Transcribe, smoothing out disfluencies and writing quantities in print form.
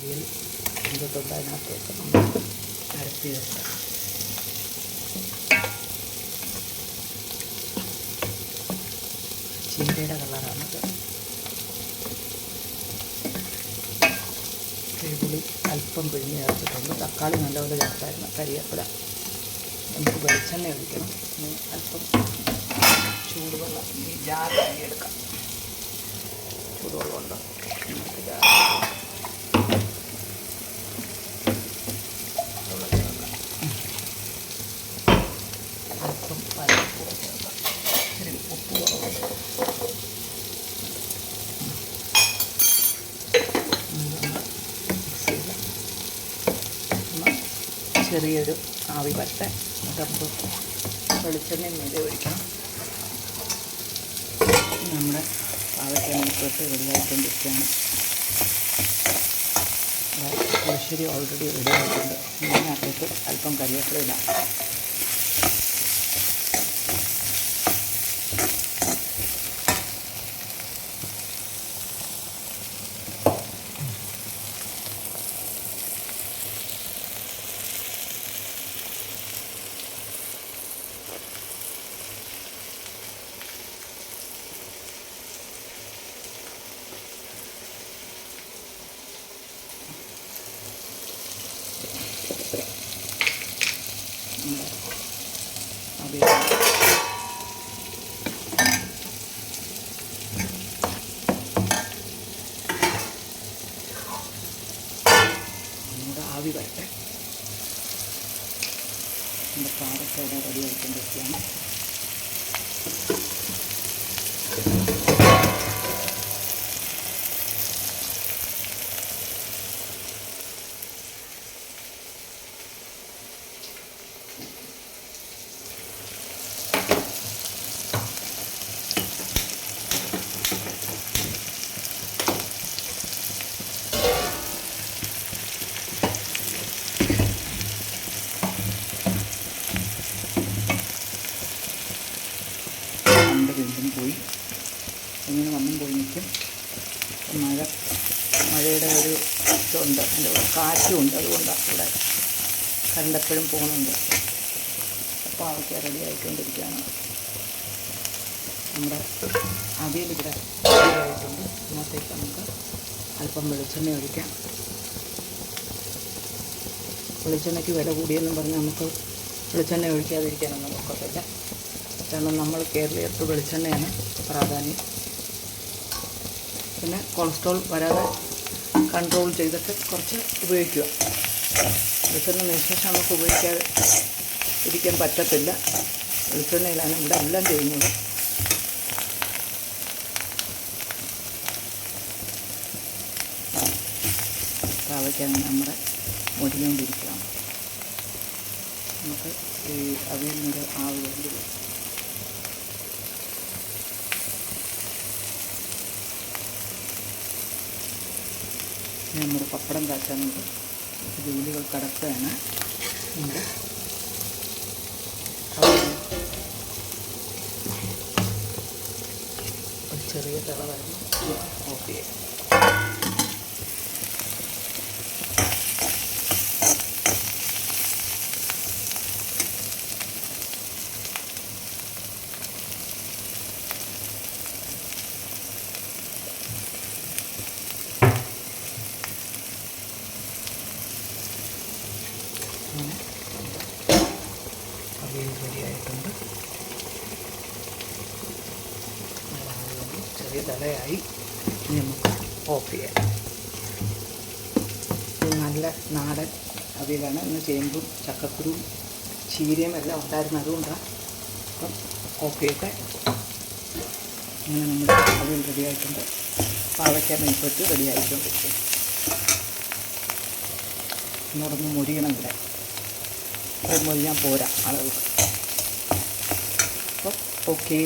അവിയൽ വെന്തിട്ടുണ്ട്. അതിനകത്തേക്ക് നമ്മൾ അരച്ച് ചേർക്കാം. ചീരയുടെ കളറാണത്. കിഴുപുളി അല്പം പിഴിഞ്ഞ് ചേർത്തിട്ടുണ്ട്. തക്കാളി നല്ലപോലെ ചേർത്തായിരുന്നു. കരിവേപ്പില. നമുക്ക് വെളിച്ചെണ്ണ ഒഴിക്കണം. അല്പം ചൂടുവെള്ളം ഈ ജാറിൽ എടുക്കാം. ചൂടുവെള്ളം ഉണ്ടോ? നമുക്ക് അല്പം പരപ്പ് ചേർക്കാം. ഇത്തിരി ഉപ്പ് കുറവുണ്ട്. ചെറിയൊരു ആവി വരട്ടെ. നമുക്ക് വെളിച്ചെണ്ണയും മീതെ ഒഴിക്കണം. നമ്മുടെ പാവയ്ക്കാനിട്ട് റെഡിയായിക്കൊണ്ടിരിക്കുകയാണ്. പുളിശ്ശേരി ഓൾറെഡി റെഡിയായിട്ടുണ്ട്. ഇതിനകത്തേക്ക് അല്പം കരിവേപ്പില ഇടാം. ആവി വരട്ടെ. നമ്മുടെ പാവയ്ക്ക റെഡിയായിക്കൊണ്ടിരിക്കുകയാണ്. വീണ്ടും പോയി ഇങ്ങനെ വന്നും പോയി നിൽക്കും. മഴയുടെ ഒരു ഇതുണ്ട്, അതിൻ്റെ കാറ്റുമുണ്ട്. അതുകൊണ്ടാണ് ഇവിടെ കറണ്ട് എപ്പോഴും പോകുന്നുണ്ട്. അപ്പോൾ അവയ്ക്ക് റെഡി ആയിക്കൊണ്ടിരിക്കുകയാണ്. നമ്മുടെ അവിയൽ ഇവിടെ റെഡി ആയിട്ടുണ്ട്. ഇതിനകത്തേക്ക് നമുക്ക് അല്പം വെളിച്ചെണ്ണ ഒഴിക്കാം. വെളിച്ചെണ്ണയ്ക്ക് വില കൂടിയെന്നും പറഞ്ഞ് നമുക്ക് വെളിച്ചെണ്ണ ഒഴിക്കാതിരിക്കാനൊന്നും നോക്കത്തില്ല. കാരണം നമ്മൾ കേരളീയർക്ക് വെളിച്ചെണ്ണയാണ് പ്രാധാന്യം. പിന്നെ കൊളസ്ട്രോൾ വരാതെ കൺട്രോൾ ചെയ്തിട്ട് കുറച്ച് ഉപയോഗിക്കുക. വെളിച്ചെണ്ണ നിശേഷം നമുക്ക് ഉപയോഗിക്കാതെ ഇരിക്കാൻ പറ്റത്തില്ല. വെളിച്ചെണ്ണയിലാണ് ഇവിടെ എല്ലാം ചെയ്യുന്നത്. പാവയ്ക്കാണ് നമ്മുടെ മുരിഞ്ഞുകൊണ്ടിരിക്കുകയാണ്. നമുക്ക് ഈ അവിയലിൻ്റെ ആവി വേണ്ടി നമ്മുടെ പപ്പടം കാച്ചാനുണ്ട്. ജോലികൾ കടക്കുകയാണ്. നമ്മുടെ ഒരു ചെറിയ തിള വരുന്നു. ഓഫ് ചെയ്യാം. അങ്ങനെ അവിയൽ റെഡിയായിട്ടുണ്ട്. ചെറിയ തലയായി. ഇനി നമുക്ക് ഓഫ് ചെയ്യാം. നല്ല നാടൻ അവിയലാണ്. ഇന്ന് ചേമ്പും ചക്കക്കുരുവും ചീരയും എല്ലാം ഉണ്ടായിരുന്നു. അതുകൊണ്ടാണ്. അപ്പം ഓഫ് ചെയ്യട്ടെ. അങ്ങനെ നമ്മുടെ അവിയൽ റെഡിയായിട്ടുണ്ട്. പാവയ്ക്ക മെഴുക്കുവരട്ടി റെഡിയായിക്കൊണ്ടിരിക്കും. ഇന്നോടൊന്ന് മൊരിയണം. ഇവിടെ മൊരിയാൻ പോരാ അളവ്. അപ്പോൾ ഓക്കേ.